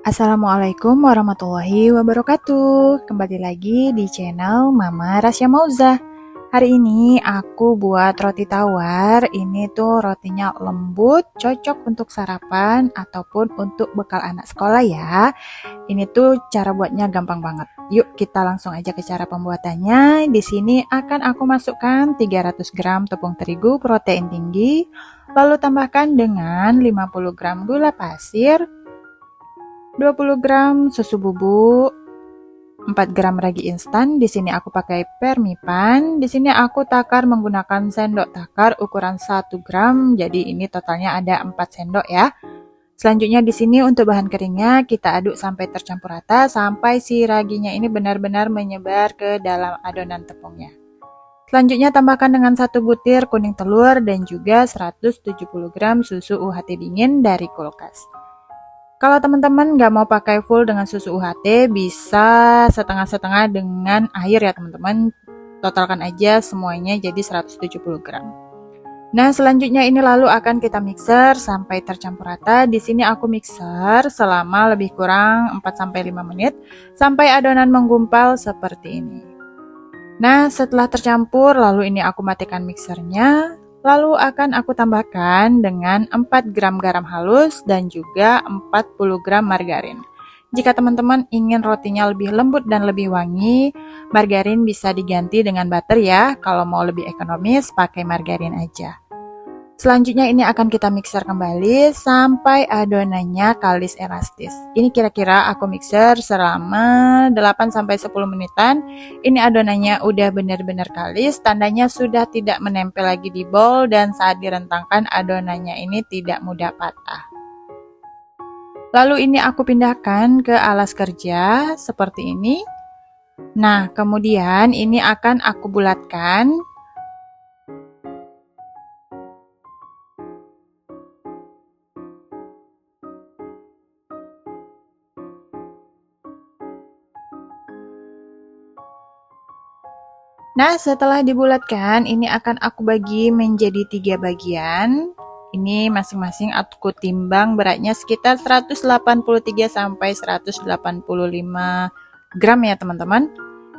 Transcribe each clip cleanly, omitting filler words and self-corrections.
Assalamualaikum warahmatullahi wabarakatuh. Kembali lagi di channel Mama Rasya Mauza. Hari ini aku buat roti tawar. Ini tuh rotinya lembut, cocok untuk sarapan ataupun untuk bekal anak sekolah ya. Ini tuh cara buatnya gampang banget. Yuk kita langsung aja ke cara pembuatannya. Di sini akan aku masukkan 300 gram tepung terigu protein tinggi, lalu tambahkan dengan 50 gram gula pasir, 20 gram susu bubuk, 4 gram ragi instan. Di sini aku pakai permipan. Di sini aku takar menggunakan sendok takar ukuran 1 gram. Jadi ini totalnya ada 4 sendok ya. Selanjutnya di sini untuk bahan keringnya kita aduk sampai tercampur rata sampai si raginya ini benar-benar menyebar ke dalam adonan tepungnya. Selanjutnya tambahkan dengan 1 butir kuning telur dan juga 170 gram susu UHT dingin dari kulkas. Kalau teman-teman nggak mau pakai full dengan susu UHT, bisa setengah-setengah dengan air ya teman-teman. Totalkan aja semuanya jadi 170 gram. Nah, selanjutnya ini lalu akan kita mixer sampai tercampur rata. Di sini aku mixer selama lebih kurang 4-5 menit sampai adonan menggumpal seperti ini. Nah, setelah tercampur lalu ini aku matikan mixernya. Lalu akan aku tambahkan dengan 4 gram garam halus dan juga 40 gram margarin. Jika teman-teman ingin rotinya lebih lembut dan lebih wangi, margarin bisa diganti dengan butter ya. Kalau mau lebih ekonomis, pakai margarin aja. Selanjutnya ini akan kita mixer kembali sampai adonannya kalis elastis. Ini kira-kira aku mixer selama 8-10 menitan. Ini adonannya udah benar-benar kalis, tandanya sudah tidak menempel lagi di bowl dan saat direntangkan adonannya ini tidak mudah patah. Lalu ini aku pindahkan ke alas kerja seperti ini. Nah, kemudian ini akan aku bulatkan. Nah, setelah dibulatkan, ini akan aku bagi menjadi 3 bagian. Ini masing-masing aku timbang beratnya sekitar 183 sampai 185 gram ya teman-teman.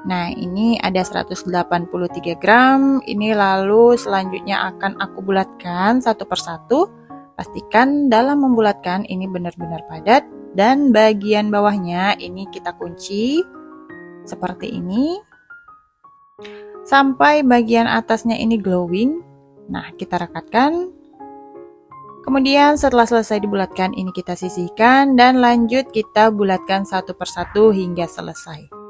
Nah, ini ada 183 gram. Ini lalu selanjutnya akan aku bulatkan satu persatu. Pastikan dalam membulatkan ini benar-benar padat dan bagian bawahnya ini kita kunci seperti ini. Sampai bagian atasnya ini glowing. Nah, kita rekatkan. Kemudian setelah selesai dibulatkan, ini kita sisihkan dan lanjut kita bulatkan satu persatu hingga selesai.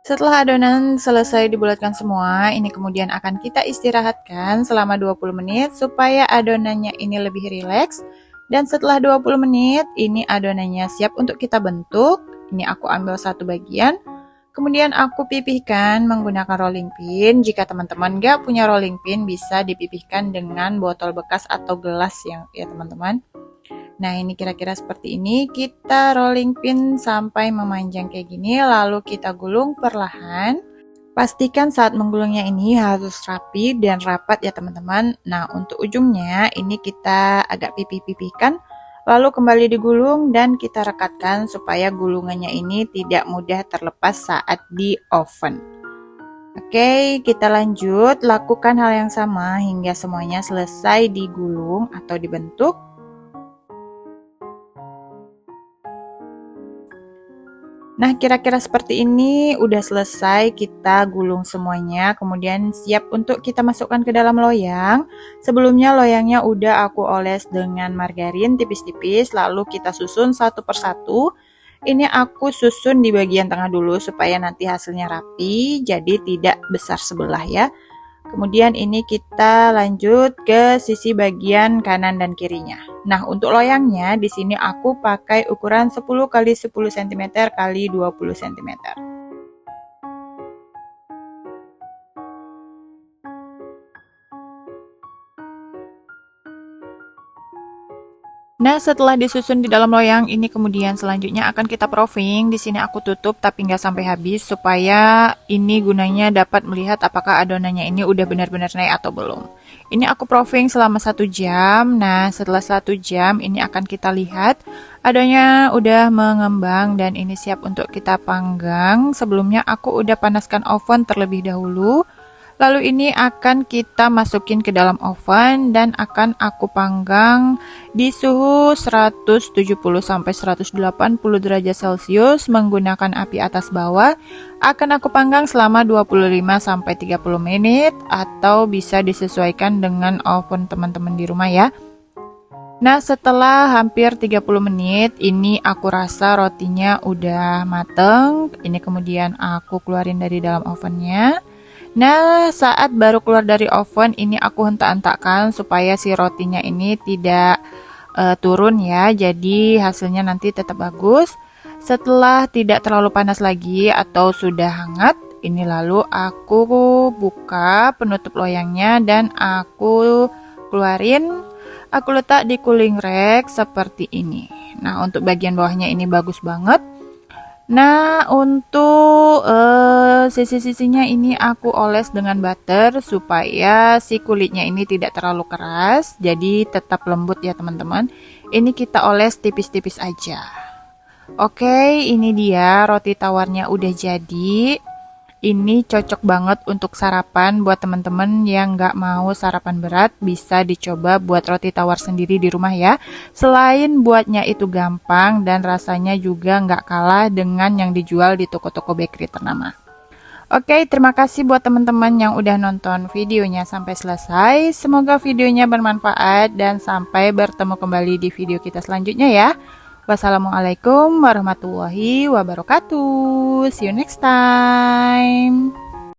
Setelah adonan selesai dibulatkan semua, ini kemudian akan kita istirahatkan selama 20 menit supaya adonannya ini lebih rileks. Dan setelah 20 menit, ini adonannya siap untuk kita bentuk. Ini aku ambil satu bagian. Kemudian aku pipihkan menggunakan rolling pin. Jika teman-teman nggak punya rolling pin, bisa dipipihkan dengan botol bekas atau gelas ya teman-teman. Nah, ini kira-kira seperti ini. Kita rolling pin sampai memanjang kayak gini, lalu kita gulung perlahan. Pastikan saat menggulungnya ini harus rapi dan rapat ya teman-teman. Nah, untuk ujungnya ini kita agak pipih-pipihkan, lalu kembali digulung dan kita rekatkan supaya gulungannya ini tidak mudah terlepas saat di oven. Oke, kita lanjut lakukan hal yang sama hingga semuanya selesai digulung atau dibentuk. Nah, kira-kira seperti ini udah selesai kita gulung semuanya, kemudian siap untuk kita masukkan ke dalam loyang. Sebelumnya loyangnya udah aku oles dengan margarin tipis-tipis, lalu kita susun satu persatu. Ini aku susun di bagian tengah dulu supaya nanti hasilnya rapi, jadi tidak besar sebelah ya. Kemudian ini kita lanjut ke sisi bagian kanan dan kirinya. Nah, untuk loyangnya di sini aku pakai ukuran 10 x 10 cm x 20 cm. Nah, setelah disusun di dalam loyang ini kemudian selanjutnya akan kita proofing. Di sini aku tutup tapi nggak sampai habis supaya ini gunanya dapat melihat apakah adonannya ini udah benar-benar naik atau belum. Ini aku proofing selama 1 jam. Nah, setelah 1 jam ini akan kita lihat adonannya udah mengembang dan ini siap untuk kita panggang. Sebelumnya aku udah panaskan oven terlebih dahulu. Lalu ini akan kita masukin ke dalam oven dan akan aku panggang di suhu 170 sampai 180 derajat Celcius menggunakan api atas bawah. Akan aku panggang selama 25 sampai 30 menit atau bisa disesuaikan dengan oven teman-teman di rumah ya. Nah, setelah hampir 30 menit, ini aku rasa rotinya udah mateng. Ini kemudian aku keluarin dari dalam ovennya. Nah, saat baru keluar dari oven, ini aku hentak-hentakkan supaya si rotinya ini tidak turun ya. Jadi hasilnya nanti tetap bagus. Setelah tidak terlalu panas lagi atau sudah hangat, ini lalu aku buka penutup loyangnya dan aku keluarin. Aku letak di cooling rack seperti ini. Nah, untuk bagian bawahnya ini bagus banget. Nah, untuk sisi-sisinya ini aku oles dengan butter supaya si kulitnya ini tidak terlalu keras, jadi tetap lembut ya teman-teman. Ini kita oles tipis-tipis aja. Oke, ini dia roti tawarnya udah jadi. Ini cocok banget untuk sarapan buat teman-teman yang nggak mau sarapan berat, bisa dicoba buat roti tawar sendiri di rumah ya. Selain buatnya itu gampang dan rasanya juga nggak kalah dengan yang dijual di toko-toko bakery ternama. Oke, terima kasih buat teman-teman yang udah nonton videonya sampai selesai. Semoga videonya bermanfaat dan sampai bertemu kembali di video kita selanjutnya ya. Wassalamualaikum warahmatullahi wabarakatuh. See you next time.